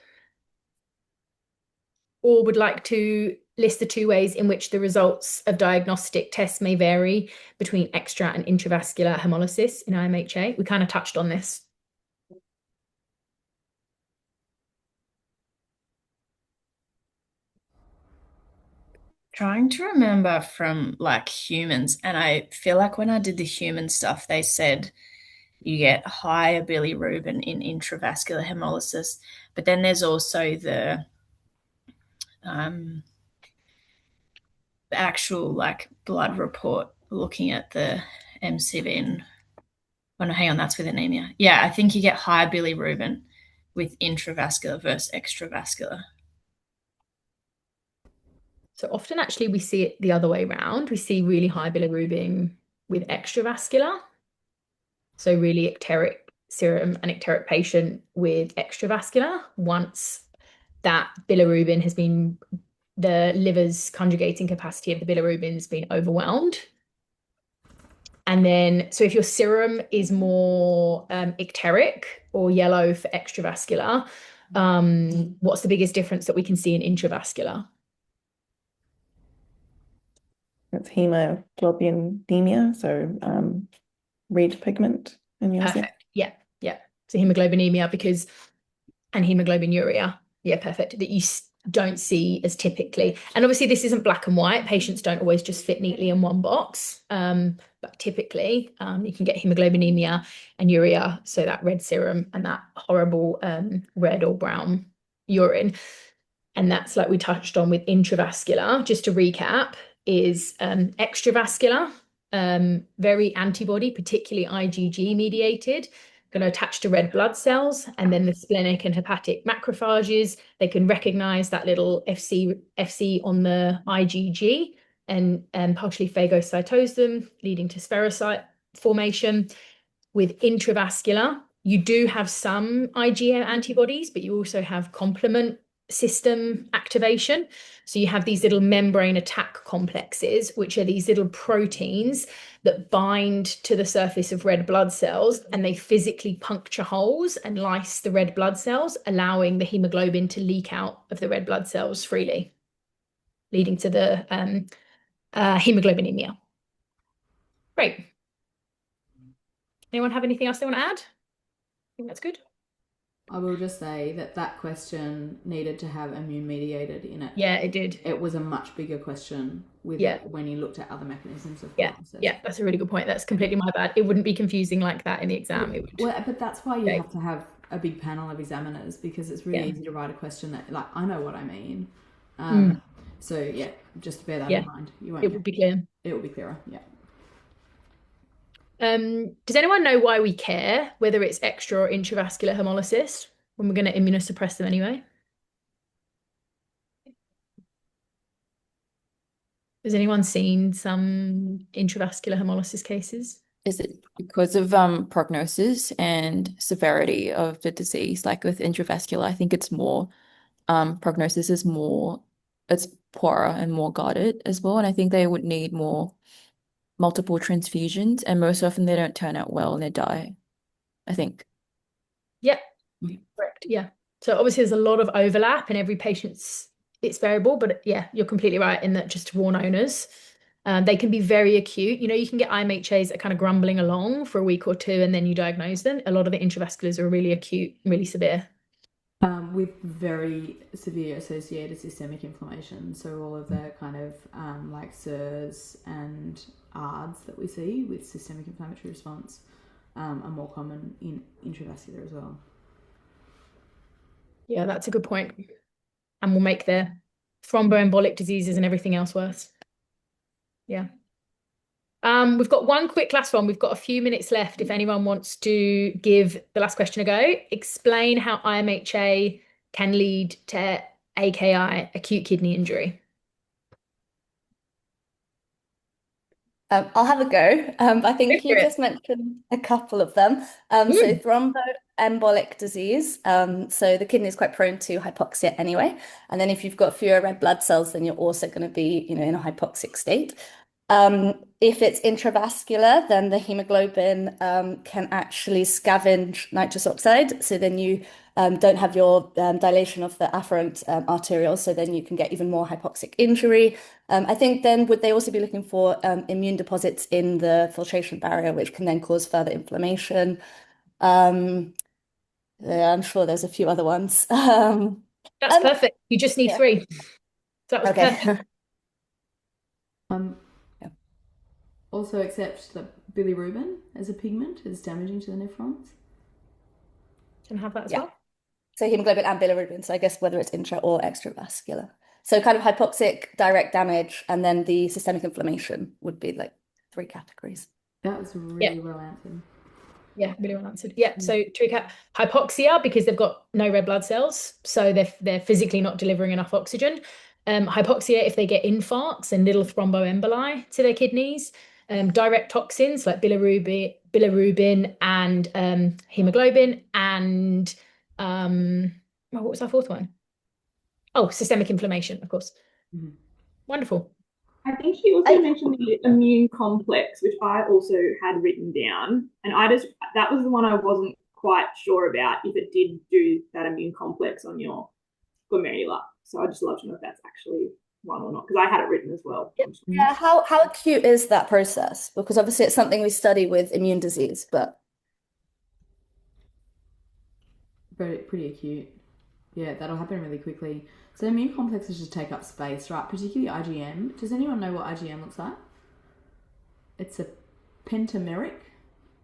Or would like to list the two ways in which the results of diagnostic tests may vary between extra and intravascular hemolysis in IMHA? We kind of touched on this. Trying to remember from like humans, and I feel like when I did the human stuff, they said you get higher bilirubin in intravascular hemolysis, but then there's also the actual like blood report looking at the MCV. Oh no, hang on, that's with anemia. Yeah, I think you get higher bilirubin with intravascular versus extravascular. So often actually we see it the other way around. We see really high bilirubin with extravascular. So really icteric serum and icteric patient with extravascular. Once that bilirubin has been, the liver's conjugating capacity of the bilirubin has been overwhelmed. And then, so if your serum is more icteric or yellow for extravascular, what's the biggest difference that we can see in intravascular? It's hemoglobinemia, so red pigment in your serum. Perfect. Yeah. So hemoglobinemia and hemoglobinuria. Yeah, perfect. That don't see as typically. And obviously this isn't black and white. Patients don't always just fit neatly in one box. But typically you can get hemoglobinemia and urea, so that red serum and that horrible red or brown urine. And that's like we touched on with intravascular, just to recap, is extravascular, very antibody, particularly IgG mediated, going to attach to red blood cells, and then the splenic and hepatic macrophages, they can recognize that little FC on the IgG and partially phagocytose them, leading to spherocyte formation. With intravascular, you do have some IgM antibodies, but you also have complement system activation. So you have these little membrane attack complexes, which are these little proteins that bind to the surface of red blood cells, and they physically puncture holes and lyse the red blood cells, allowing the hemoglobin to leak out of the red blood cells freely, leading to the hemoglobinemia. Great. Anyone have anything else they want to add? I think that's good. I will just say that question needed to have immune mediated in it. Yeah, it did. It was a much bigger question with it when you looked at other mechanisms of process. Yeah, that's a really good point. That's completely my bad. It wouldn't be confusing like that in the exam. It would. Well, but that's why you have to have a big panel of examiners, because it's really easy to write a question that, like, I know what I mean. So yeah, just bear that in mind. You won't. It would be clear. It will be clearer. Yeah. Does anyone know why we care whether it's extra or intravascular hemolysis when we're going to immunosuppress them anyway? Has anyone seen some intravascular hemolysis cases? Is it because of prognosis and severity of the disease? Like with intravascular, I think it's more prognosis is more, it's poorer and more guarded as well. And I think they would need more multiple transfusions, and most often they don't turn out well and they die, I think. Yep, correct. Yeah. So obviously there's a lot of overlap in every patient's, it's variable, but yeah, you're completely right in that. Just to warn owners, they can be very acute. You know, you can get IMHAs that are kind of grumbling along for a week or two and then you diagnose them. A lot of the intravasculars are really acute, really severe. With very severe associated systemic inflammation. So all of the kind of like SIRS and ARDS that we see with systemic inflammatory response are more common in intravascular as well. Yeah, that's a good point. And will make the thromboembolic diseases and everything else worse. Yeah. We've got one quick last one. We've got a few minutes left. If anyone wants to give the last question a go, explain how IMHA can lead to AKI, acute kidney injury. I'll have a go. I think you just mentioned a couple of them. So thromboembolic disease. So the kidney is quite prone to hypoxia anyway. And then if you've got fewer red blood cells, then you're also going to be, in a hypoxic state. If it's intravascular, then the hemoglobin can actually scavenge nitrous oxide. So then you don't have your dilation of the afferent arterioles. So then you can get even more hypoxic injury. I think then would they also be looking for immune deposits in the filtration barrier, which can then cause further inflammation. I'm sure there's a few other ones. That's perfect. You just need 3. So that was perfect. Also accept that bilirubin as a pigment is damaging to the nephrons. Can have that as well. So hemoglobin and bilirubin. So I guess whether it's intra or extravascular. So kind of hypoxic direct damage, and then the systemic inflammation would be like 3 categories. That was really well answered. Yeah, really well answered. Yeah, so to recap, hypoxia because they've got no red blood cells, so they're physically not delivering enough oxygen. Hypoxia if they get infarcts and little thromboemboli to their kidneys. Direct toxins like bilirubin and hemoglobin, and what was our 4th one? Oh, systemic inflammation, of course. Wonderful. I think she also mentioned the immune complex, which I also had written down, and that was the one I wasn't quite sure about if it did do that immune complex on your glomerular. So I'd just love to know if that's actually one or not, because I had it written as well. Yeah, how acute is that process? Because obviously it's something we study with immune disease, but pretty acute. Yeah, that'll happen really quickly. So immune complexes just take up space, right? Particularly IgM. Does anyone know what IgM looks like? It's a pentameric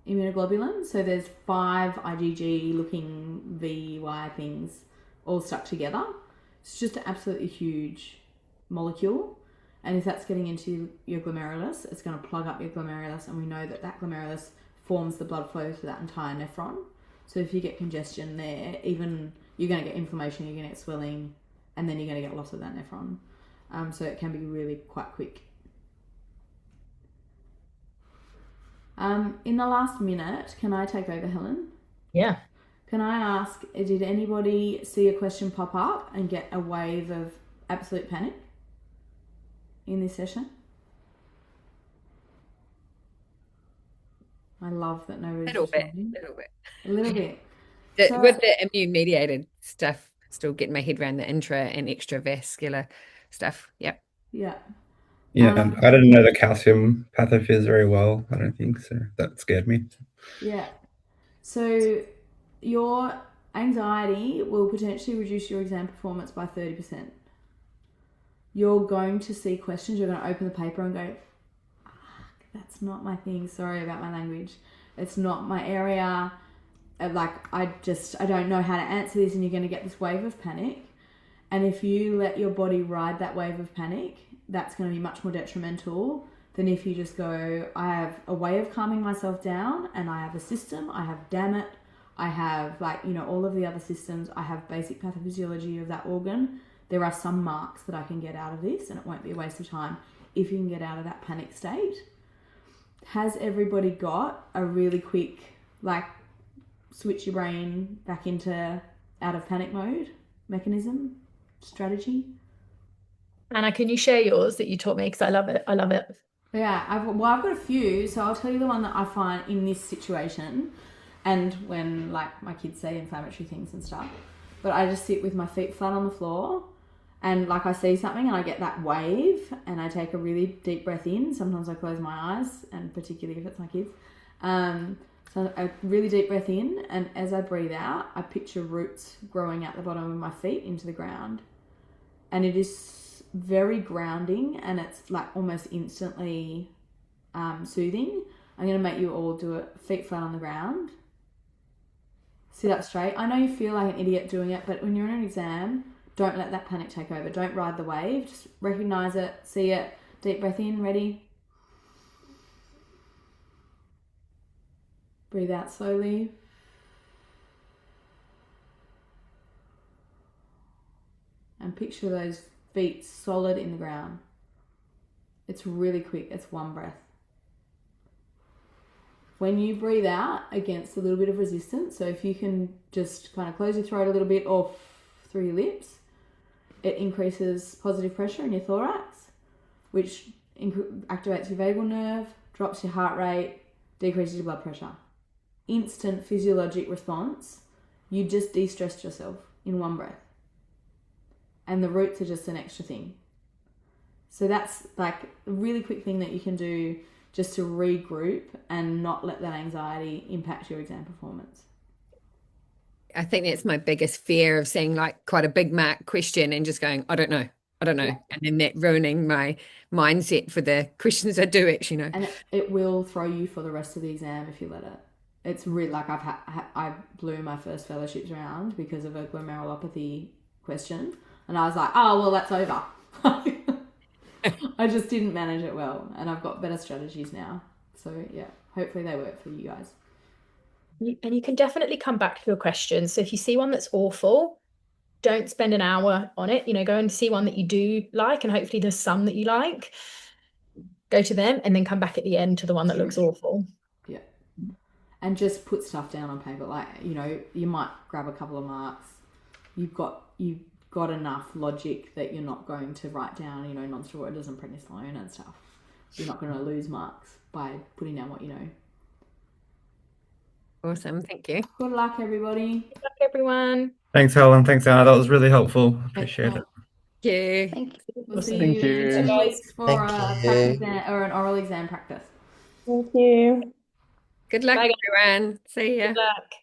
immunoglobulin. So there's 5 IgG looking VY things all stuck together. It's just an absolutely huge molecule. And if that's getting into your glomerulus, it's going to plug up your glomerulus, and we know that that glomerulus forms the blood flow to that entire nephron. So if you get congestion there, even you're going to get inflammation, you're going to get swelling, and then you're going to get loss of that nephron. So it can be really quite quick. In the last minute, can I take over, Helen? Yeah. Can I ask, did anybody see a question pop up and get a wave of absolute panic in this session? I love that nobody's responding. A little bit. With the immune mediated stuff, still getting my head around the intra and extravascular stuff. Yep. Yeah. Yeah, I didn't know the calcium pathophys very well. I don't think so. That scared me. Yeah. So your anxiety will potentially reduce your exam performance by 30%. You're going to see questions, you're going to open the paper and go, that's not my thing. Sorry about my language. It's not my area. Like, I don't know how to answer this, and you're going to get this wave of panic. And if you let your body ride that wave of panic, that's going to be much more detrimental than if you just go, I have a way of calming myself down, and I have a system, I have DAMIT, I have all of the other systems, I have basic pathophysiology of that organ. There are some marks that I can get out of this, and it won't be a waste of time if you can get out of that panic state. Has everybody got a really quick, switch your brain back into out of panic mode mechanism, strategy? Anna, can you share yours that you taught me? Because I love it. I love it. Yeah, I've got a few. So I'll tell you the one that I find in this situation, and when my kids say inflammatory things and stuff. But I just sit with my feet flat on the floor, and I see something and I get that wave, and I take a really deep breath in. Sometimes I close my eyes, and particularly if it's my kids. So a really deep breath in, and as I breathe out, I picture roots growing out the bottom of my feet into the ground. And it is very grounding, and it's almost instantly soothing. I'm going to make you all do it feet flat on the ground. Sit up straight. I know you feel like an idiot doing it, but when you're in an exam, don't let that panic take over. Don't ride the wave. Just recognize it, see it. Deep breath in, ready? Breathe out slowly. And picture those feet solid in the ground. It's really quick. It's one breath. When you breathe out against a little bit of resistance, so if you can just kind of close your throat a little bit or through your lips, it increases positive pressure in your thorax, which activates your vagal nerve, drops your heart rate, decreases your blood pressure. Instant physiologic response. You just de-stressed yourself in one breath. And the roots are just an extra thing. So that's a really quick thing that you can do just to regroup and not let that anxiety impact your exam performance. I think that's my biggest fear of seeing quite a big mark question and just going, I don't know. Yeah. And then that ruining my mindset for the questions I do actually know. And it will throw you for the rest of the exam if you let it. It's really I blew my first fellowships round because of a glomerulopathy question. And I was like, oh, well, that's over. I just didn't manage it well, and I've got better strategies now. So yeah, hopefully they work for you guys. And you can definitely come back to your questions. So if you see one that's awful, don't spend an hour on it. Go and see one that you do like, and hopefully there's some that you like. Go to them and then come back at the end to the one that looks awful. Yeah. And just put stuff down on paper. You might grab a couple of marks. You've got enough logic that you're not going to write down, non-steroidals and prednisolone and stuff. You're not going to lose marks by putting down what you know. Awesome. Thank you. Good luck, everybody. Good luck, everyone. Thanks, Helen. Thanks, Anna. That was really helpful. Appreciate it. Yeah. Thank you. We'll see you in 2 weeks for an oral exam practice. Thank you. Good luck, Bye, everyone. See ya. Good luck.